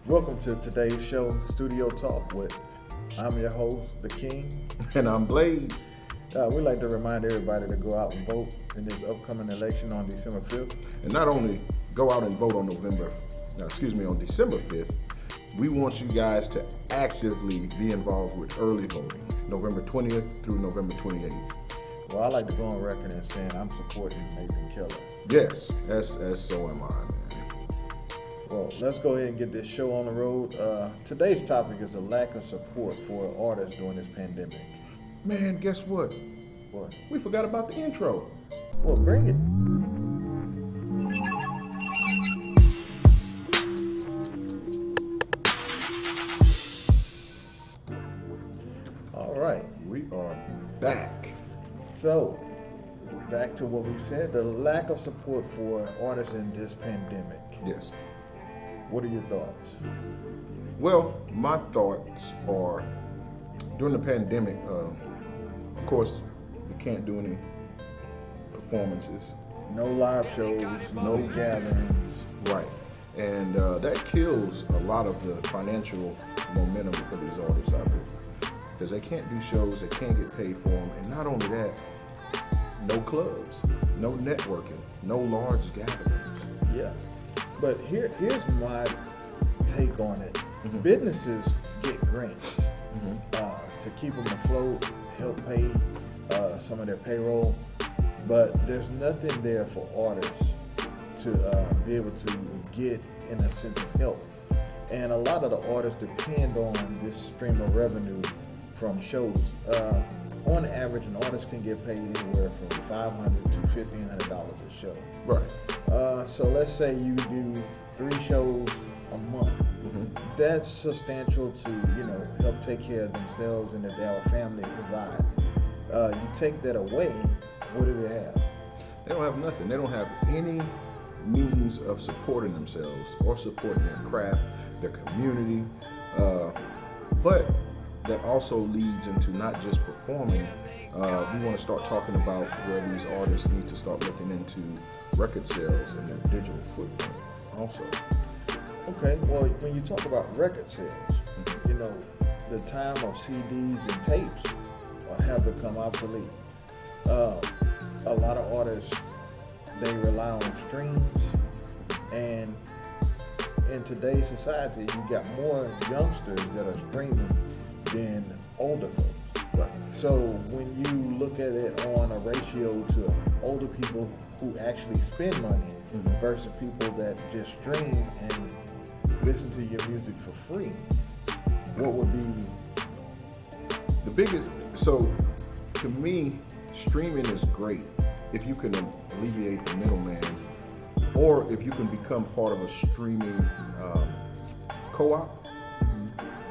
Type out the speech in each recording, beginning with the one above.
Welcome to today's show, Studio Talk with, I'm your host, The King. And I'm Blaze. We like to remind everybody to go out and vote in this upcoming election on December 5th. And not only go out and vote on on December 5th, we want you guys to actively be involved with early voting, November 20th through November 28th. Well, I like to go on record and saying I'm supporting Nathan Keller. Yes, as so am I, man. Well, let's go ahead and get this show on the road. Today's topic is the lack of support for artists during this pandemic. Man, guess what? What? We forgot about the intro. Well, bring it. All right. We are back. So, back to what we said, the lack of support for artists in this pandemic. Yes. What are your thoughts? Well, my thoughts are, during the pandemic, of course, we can't do any performances. No live shows, no gatherings. Right. And that kills a lot of the financial momentum for these artists out there. Because they can't do shows, they can't get paid for them. And not only that, no clubs, no networking, no large gatherings. Yeah. But here's my take on it. Mm-hmm. Businesses get grants to keep them afloat, help pay some of their payroll, but there's nothing there for artists to be able to get in a sense of help. And a lot of the artists depend on this stream of revenue from shows. On average, an artist can get paid anywhere from $500 to $1,500 a show. Right. So let's say you do 3 shows a month. Mm-hmm. That's substantial to, help take care of themselves, and if they have a family to provide. You take that away, what do they have? They don't have nothing. They don't have any means of supporting themselves or supporting their craft, their community. But that also leads into not just performing. We want to start talking about where these artists need to start looking into record sales and their digital footprint also. Okay, well, when you talk about record sales, the time of CDs and tapes have become obsolete. A lot of artists, they rely on streams, and in today's society, you got more youngsters that are streaming than older folks. Right. So when you look at it on a ratio to older people who actually spend money versus people that just stream and listen to your music for free, what would be the biggest? So to me, streaming is great if you can alleviate the middleman, or if you can become part of a streaming co-op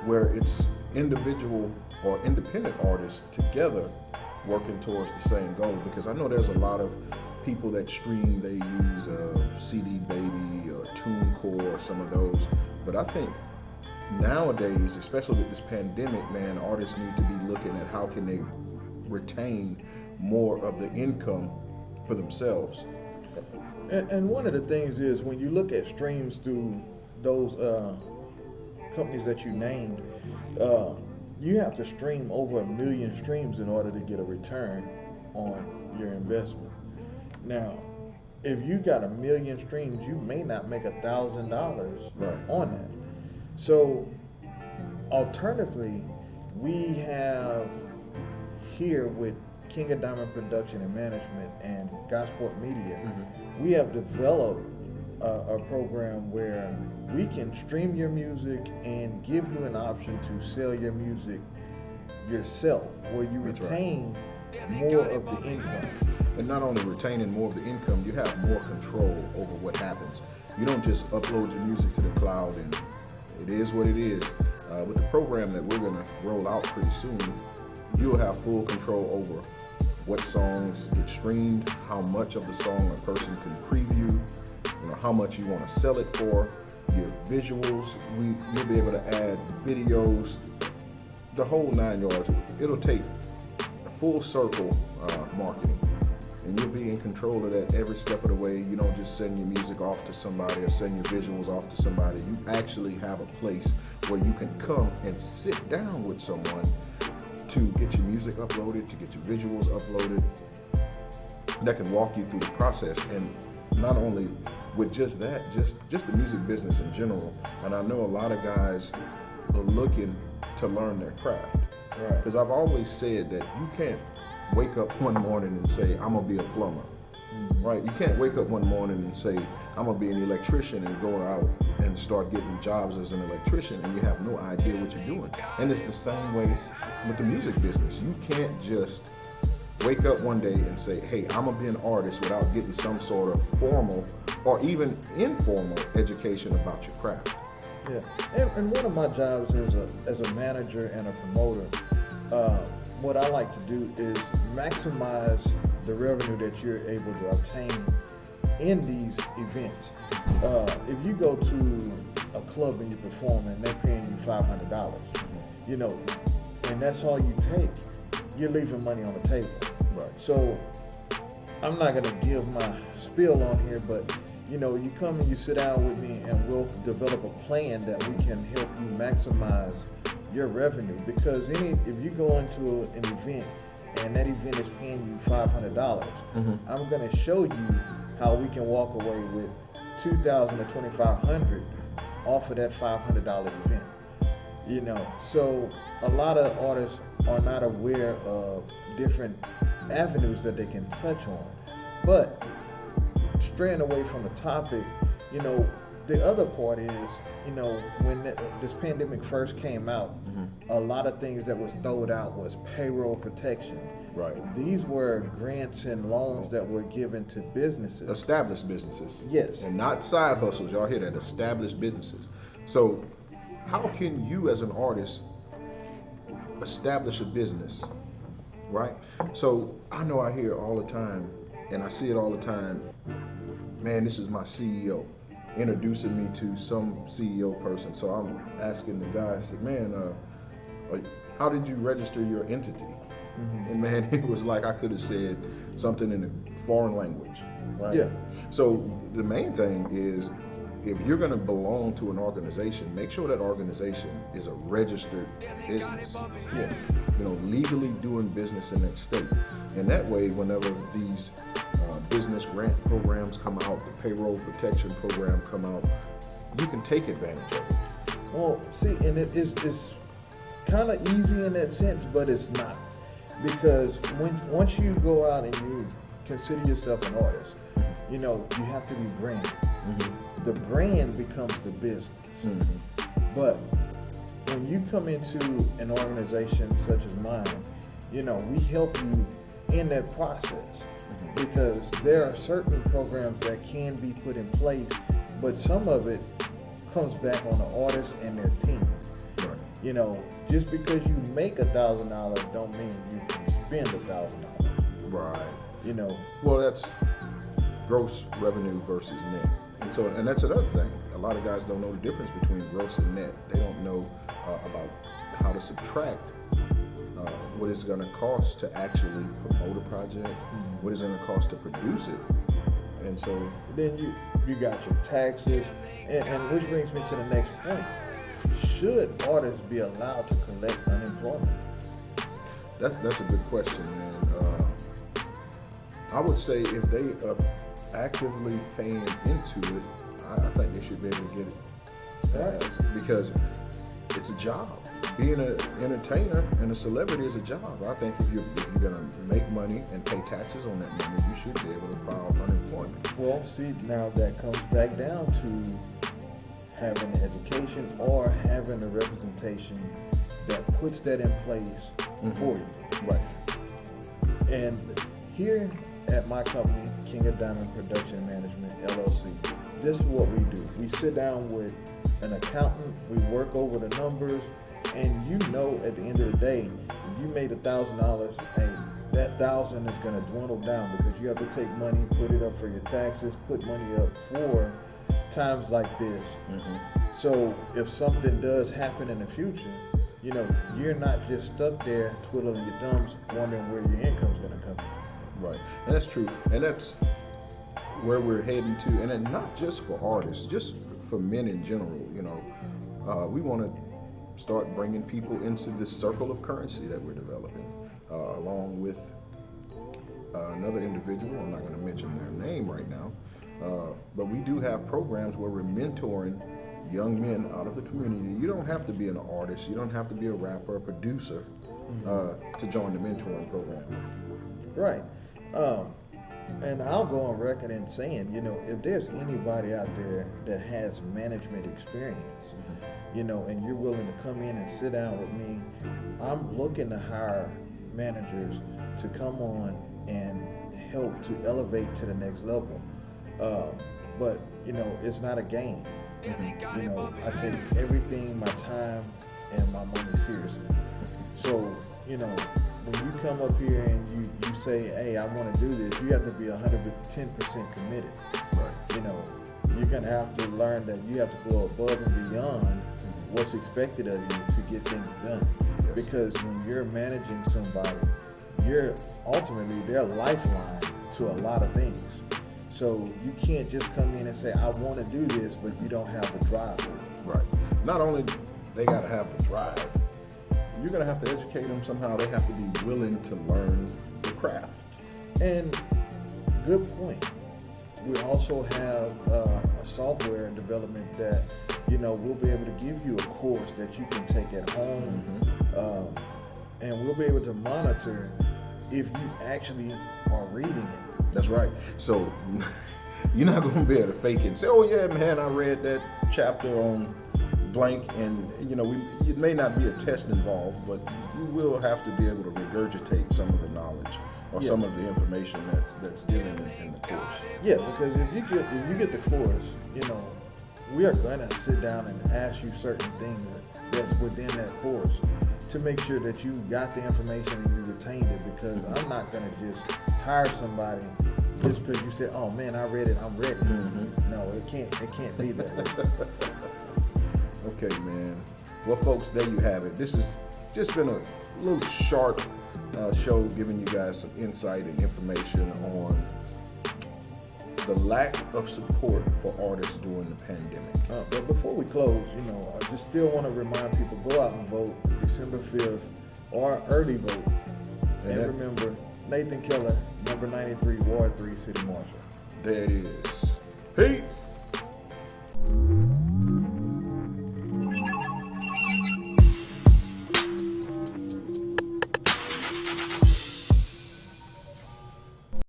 where it's individual or independent artists together working towards the same goal. Because I know there's a lot of people that stream, they use CD Baby or TuneCore or some of those. But I think nowadays, especially with this pandemic, man, artists need to be looking at how can they retain more of the income for themselves. And one of the things is, when you look at streams through those companies that you named, you have to stream over 1 million streams in order to get a return on your investment. Now, if you got 1 million streams, you may not make $1,000 on that. So, alternatively, we have here with King of Diamond Production and Management and Gosport Media, we have developed a program where we can stream your music and give you an option to sell your music yourself, where you retain more of the income. And not only retaining more of the income, you have more control over what happens. You don't just upload your music to the cloud and it is what it is. With the program that we're going to roll out pretty soon, you'll have full control over what songs get streamed, how much of the song a person can preview, how much you want to sell it for, your visuals. You'll be able to add videos, the whole 9 yards. It'll take a full circle marketing. and you'll be in control of that every step of the way. You don't just send your music off to somebody or send your visuals off to somebody. You actually have a place where you can come and sit down with someone to get your music uploaded, to get your visuals uploaded, that can walk you through the process. And not only with just that, just the music business in general. And I know a lot of guys are looking to learn their craft. Right. Because I've always said that you can't wake up one morning and say, I'm gonna be a plumber. Right? You can't wake up one morning and say, I'm gonna be an electrician and go out and start getting jobs as an electrician, and you have no idea what you're doing. And it's the same way with the music business. You can't just wake up one day and say, hey, I'm gonna be an artist without getting some sort of formal or even informal education about your craft. Yeah, and one of my jobs as a manager and a promoter, what I like to do is maximize the revenue that you're able to obtain in these events. If you go to a club and you perform and they're paying you $500, you know, and that's all you take, you're leaving money on the table. Right. So I'm not gonna give my spiel on here, but you know, you come and you sit down with me and we'll develop a plan that we can help you maximize your revenue. Because if you go into an event and that event is paying you $500, I'm going to show you how we can walk away with $2,000 to $2,500 off of that $500 event. You know, so a lot of artists are not aware of different avenues that they can touch on. But straying away from the topic, you know, the other part is, you know, when this pandemic first came out, a lot of things that was thrown out was payroll protection. Right. These were grants and loans that were given to businesses. Established businesses. Yes. And not side hustles. Y'all hear that? Established businesses. So how can you as an artist establish a business, right? So I know I hear all the time, and I see it all the time, man, this is my CEO, introducing me to some CEO person. So I'm asking the guy, I said, man, how did you register your entity? And man, it was like I could have said something in a foreign language, right? Yeah. So the main thing is, if you're going to belong to an organization, make sure that organization is a registered business. Yeah. You know, legally doing business in that state. And that way, whenever these business grant programs come out, the payroll protection program come out, you can take advantage of it. Well, see, and it's kind of easy in that sense, but it's not. Because once you go out and you consider yourself an artist, you know, you have to be branded. The brand becomes the business. But when you come into an organization such as mine, you know, we help you in that process. Because there are certain programs that can be put in place, but some of it comes back on the artist and their team. Right. You know, just because you make $1,000 don't mean you can spend $1,000. Right. You know. Well, that's gross revenue versus net. And that's another thing. A lot of guys don't know the difference between gross and net. They don't know about how to subtract what it's going to cost to actually promote a project, what it's going to cost to produce it. And so then you got your taxes, and which brings me to the next point. Should artists be allowed to collect unemployment? That's a good question, man. I would say if they are actively paying into it, I think they should be able to get it. Because it's a job. Being an entertainer and a celebrity is a job. I think if you're going to make money and pay taxes on that money, you should be able to file unemployment. Well, see, now that comes back down to having an education or having a representation that puts that in place for you. Right. And here at my company, King of Diamond Production Management, LLC, this is what we do. We sit down with an accountant, we work over the numbers, and you know at the end of the day, if you made $1,000, hey, that $1,000 is going to dwindle down because you have to take money, put it up for your taxes, put money up for times like this. So if something does happen in the future, you know, you're not just stuck there twiddling your thumbs wondering where your income's going to come from. Right, and that's true, and that's where we're heading to, and then not just for artists, just for men in general. You know, we want to start bringing people into this circle of currency that we're developing, along with another individual. I'm not going to mention their name right now, but we do have programs where we're mentoring young men out of the community. You don't have to be an artist, you don't have to be a rapper, a producer, to join the mentoring program. Right. And I'll go on record in saying, you know, if there's anybody out there that has management experience, you know, and you're willing to come in and sit down with me, I'm looking to hire managers to come on and help to elevate to the next level. But, you know, it's not a game. You know, I take everything, my time, and my money seriously. So, you know, when you come up here and you say, hey, I want to do this, you have to be 110% committed. Right. You know, you're going to have to learn that you have to go above and beyond what's expected of you to get things done. Yes. Because when you're managing somebody, you're ultimately their lifeline to a lot of things. So you can't just come in and say, I want to do this, but you don't have the drive for it. Right. Not only they got to have the drive, you're going to have to educate them somehow. They have to be willing to learn the craft. And good point. We also have a software development that, you know, we'll be able to give you a course that you can take at home, and we'll be able to monitor if you actually are reading it. That's right. So you're not going to be able to fake it and say, oh yeah, man, I read that chapter on blank, and you know, it may not be a test involved, but you will have to be able to regurgitate some of the knowledge or some of the information that's given in the course. Yeah, because if you get the course, you know, we are going to sit down and ask you certain things that's within that course to make sure that you got the information and you retained it, because I'm not going to just hire somebody just because you said, oh man, I read it, I'm ready. No, it can't be that way. Okay, man. Well, folks, there you have it. This has just been a little short show giving you guys some insight and information on the lack of support for artists during the pandemic. But before we close, you know, I just still want to remind people, go out and vote December 5th or early vote. And remember, Nathan Keller, number 93, Ward 3, City Marshal. There it is. Peace.